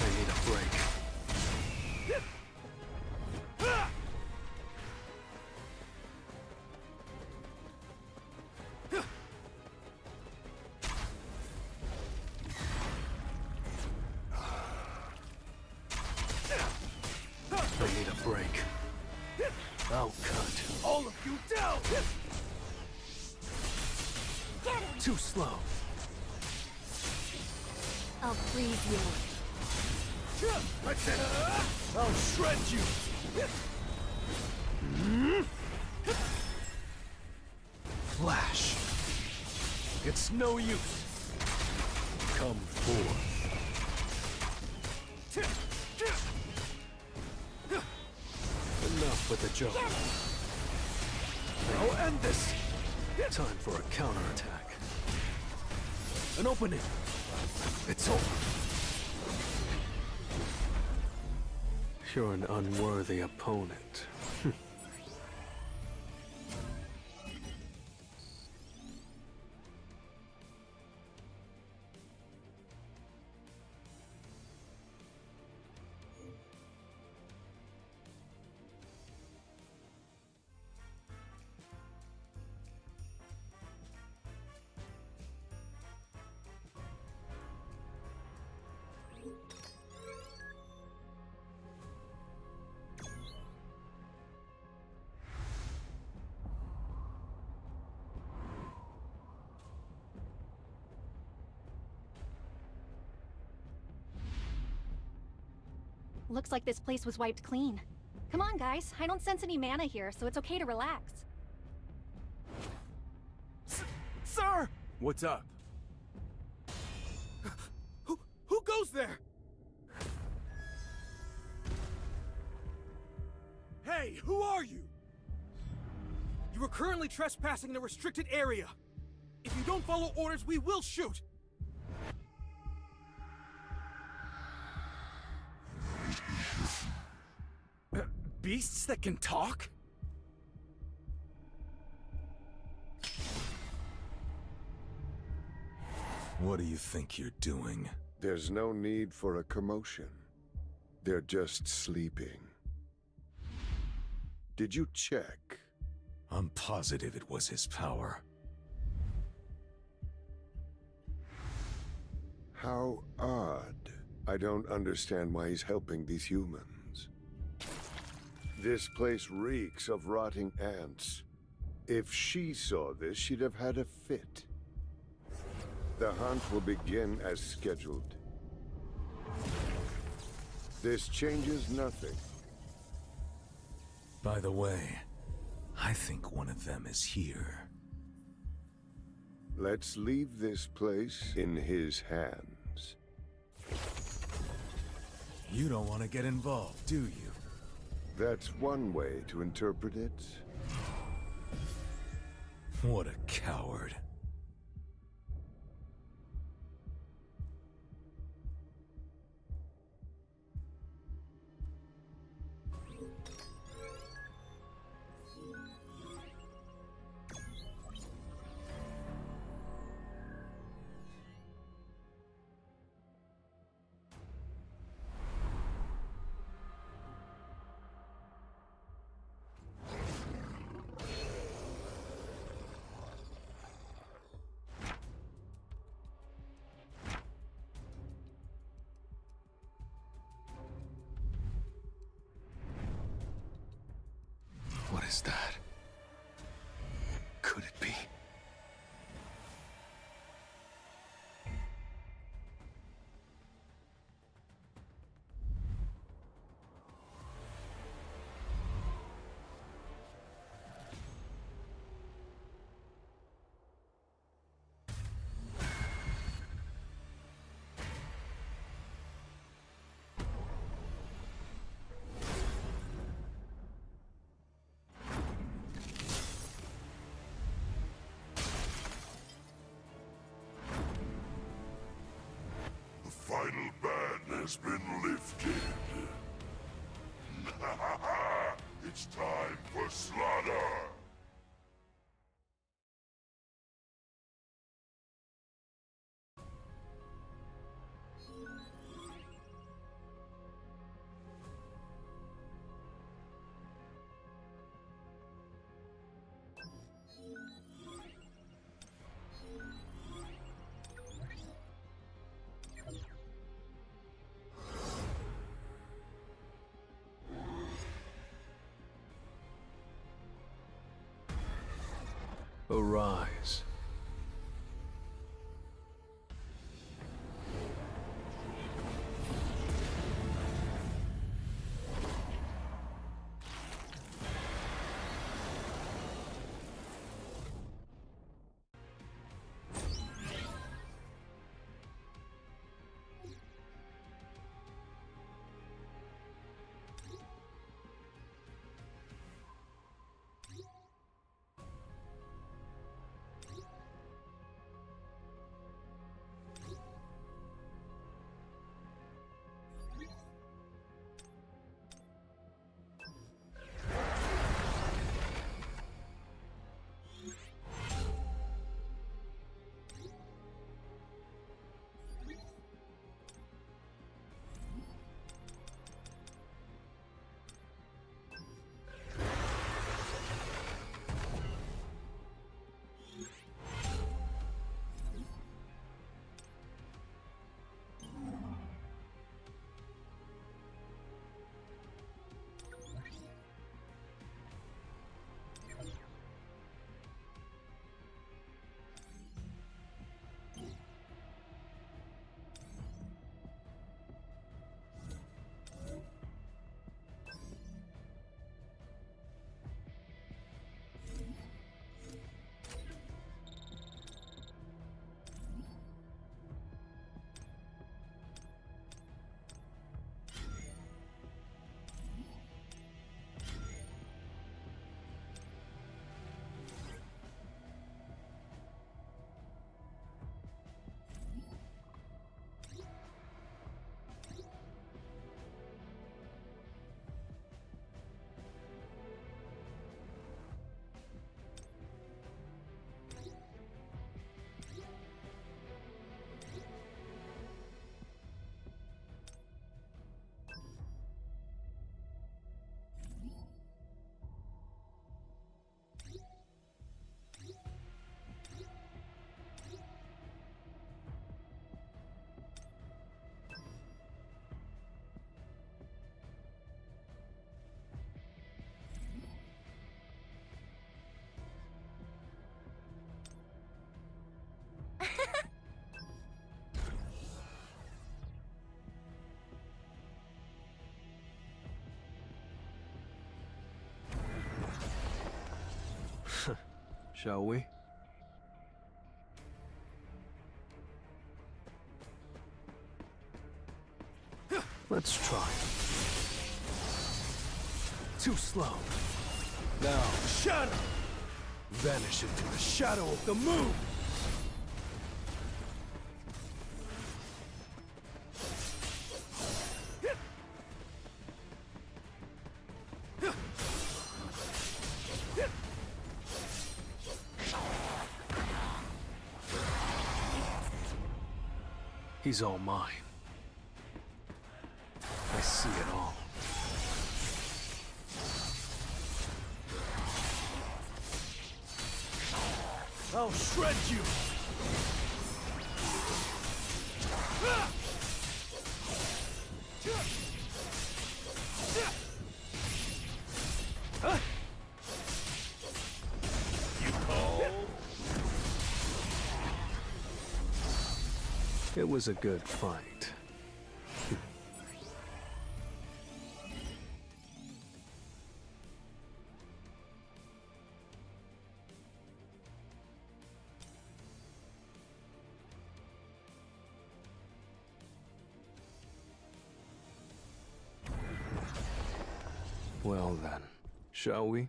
I need a break. I need a break. I'll cut all of you down! Too slow. I'll freeze you. Let's it. I'll shred you! Flash. It's no use. Come forward. Enough with the joke. I'll end this. Time for a counterattack. An opening. It's over. You're an unworthy opponent. Looks like this place was wiped clean. Come on, guys. I don't sense any mana here, so it's okay to relax. Sir! What's up? Who goes there? Hey, who are you? You are currently trespassing in a restricted area. If you don't follow orders, we will shoot! Beasts that can talk? What do you think you're doing? There's no need for a commotion. They're just sleeping. Did you check? I'm positive it was his power. How odd. I don't understand why he's helping these humans. This place reeks of rotting ants. If she saw this, she'd have had a fit. The hunt will begin as scheduled. This changes nothing. By the way, I think one of them is here. Let's leave this place in his hands. You don't want to get involved, do you? That's one way to interpret it. What a coward. What is that? Could it be? The final ban has been lifted. It's time for slaughter! Arise. shall we? Let's try. Too slow. Now, shadow! Vanish into the shadow of the moon! He's all mine. I see it all. I'll shred you! You call? It was a good fight. Well then, shall we?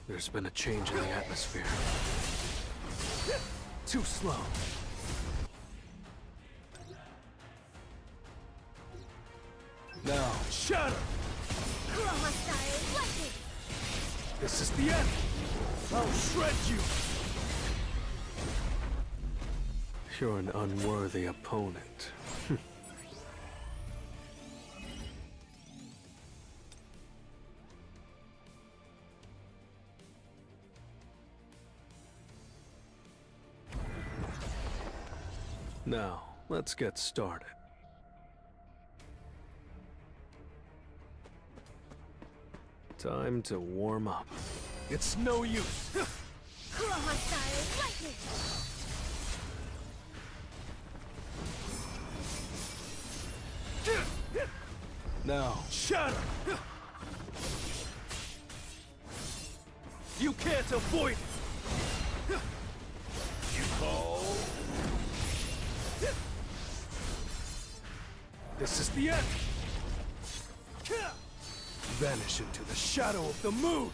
There's been a change in the atmosphere. Too slow. Now, shatter! Chroma style lightning! This is the end! I'll shred you! You're an unworthy opponent. Now, let's get started. Time to warm up. It's no use! Chroma style lightning! Now, shatter! You can't avoid it! You call? This is the end! Vanish into the shadow of the moon!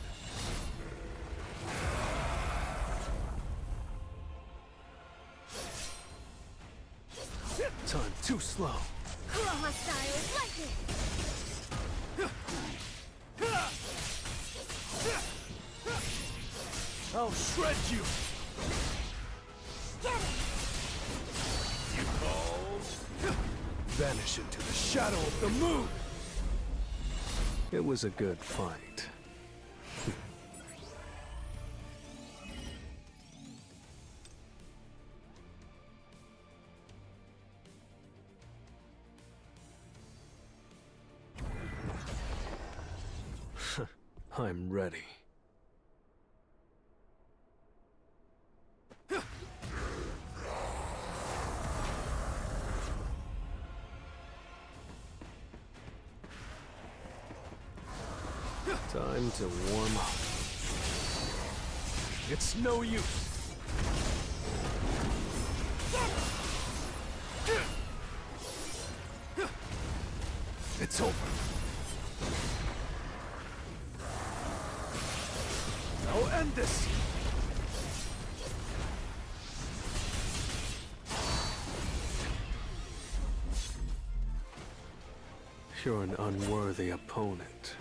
Time too slow. Chroma style lightning! I'll shred you! Get it! You call? Vanish into the shadow of the moon! It was a good fight. I'm ready. Time to warm up. It's no use. It's over. I'll end this. You're an unworthy opponent.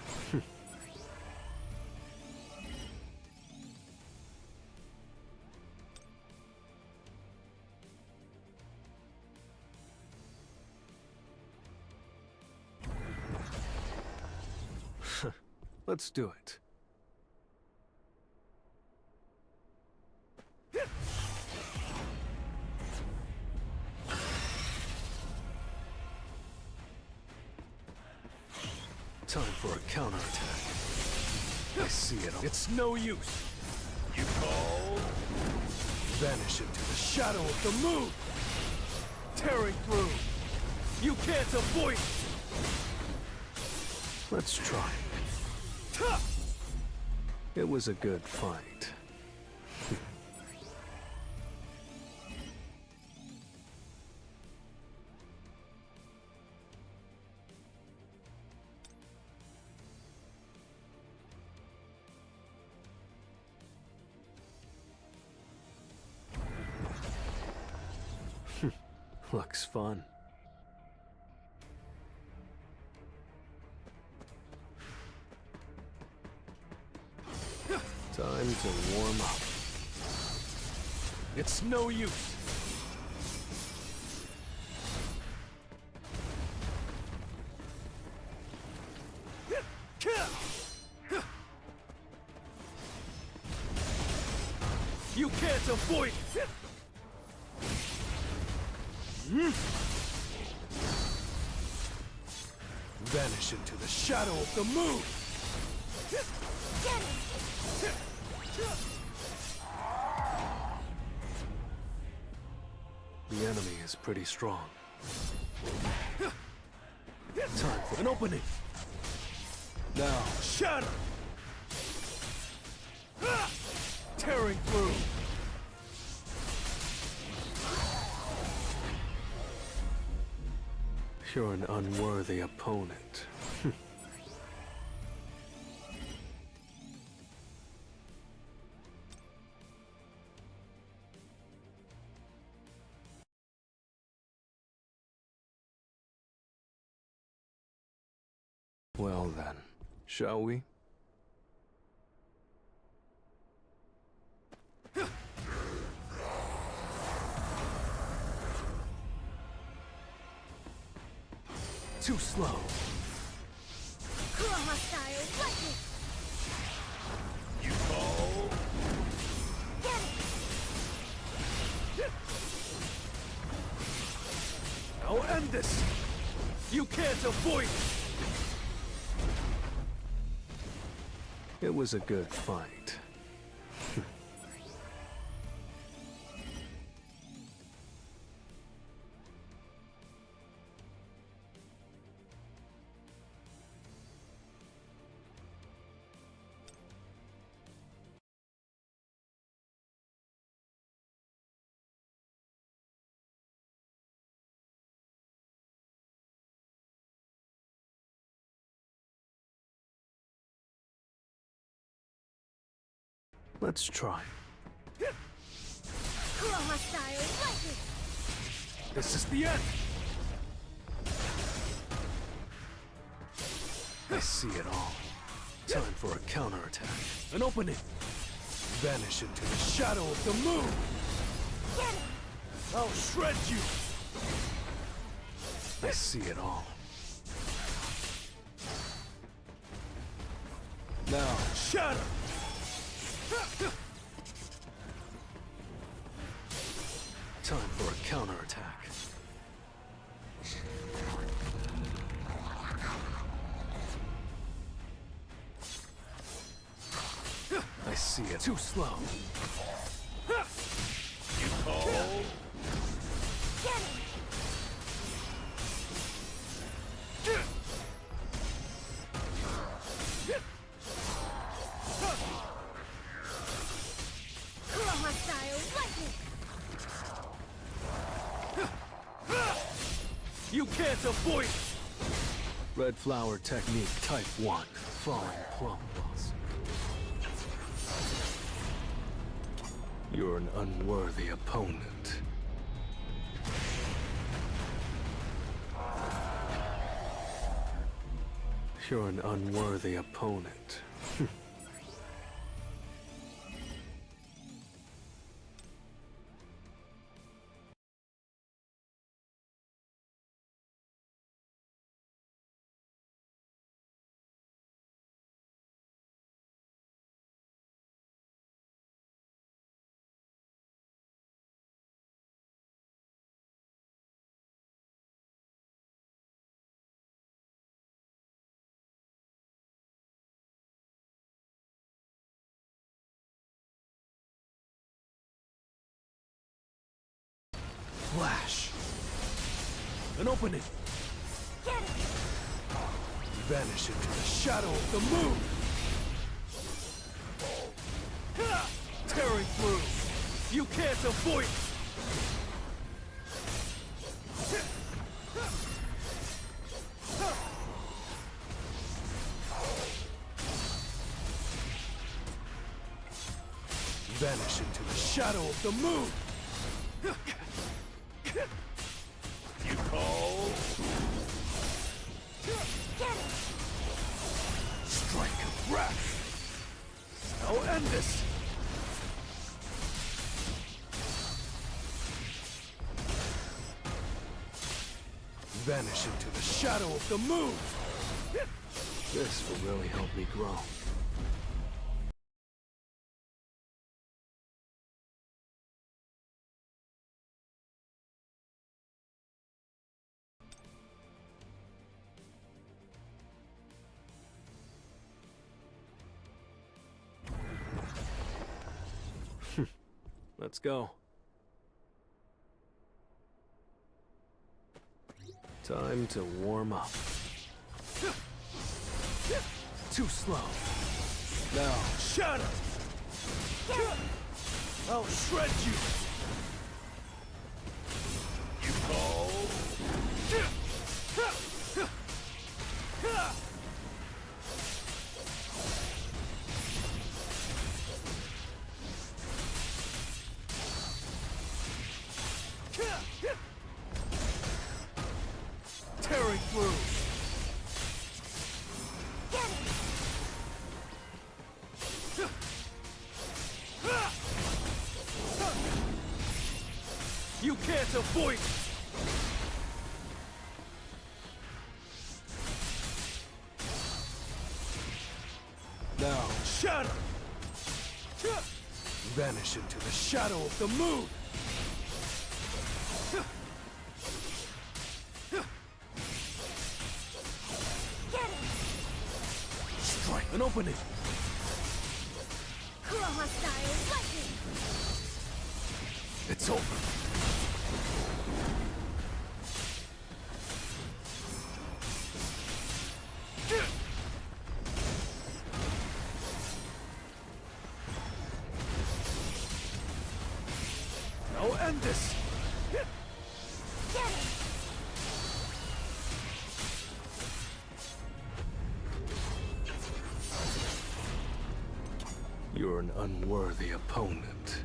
Let's do it. Time for a counterattack. I see it all. It's no use. You call? Vanish into the shadow of the moon! Tearing through! You can't avoid it! Let's try. It was a good fight. Looks fun. Time to warm up. It's no use. You can't avoid it. Vanish into the shadow of the moon. The enemy is pretty strong. Time for an opening. Now, shatter. Tearing through. You're an unworthy opponent. Well then, shall we? Too slow. Cool hostile, lightning! You call. Get it! I'll end this. You can't avoid it. It was a good fight. Let's try. Cool hostile, lightning! This is the end. I see it all. Time for a counterattack. An opening. Vanish into the shadow of the moon. Get it! I'll shred you. I see it all. Now, shatter. Time for a counterattack. I see it. Too slow. You call. Get it! Cool hostile, lightning! You can't avoid it. Red flower technique type 1. Falling plum balls. You're an unworthy opponent. You're an unworthy opponent. Flash. An opening. Vanish into the shadow of the moon! Tearing through! You can't avoid it! Vanish into the shadow of the moon! You call? Strike of wrath! I'll end this! Vanish into the shadow of the moon! This will really help me grow. Let's go. Time to warm up. Too slow. Now, shatter! I'll shred you! You call? Tearing through! You can't avoid it! Now, shatter! Vanish into the shadow of the moon! Strike and open it! Kuroha style lightning! It's over. I'll end this! You're an unworthy opponent.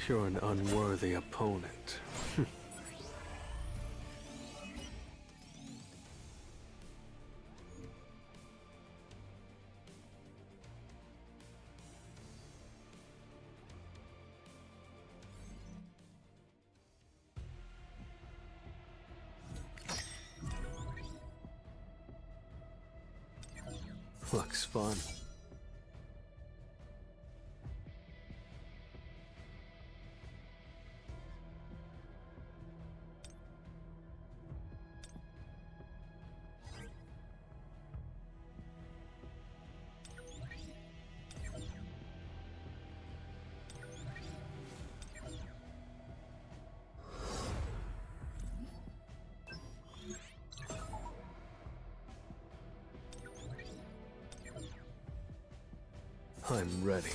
You're an unworthy opponent. Looks fun. I'm ready.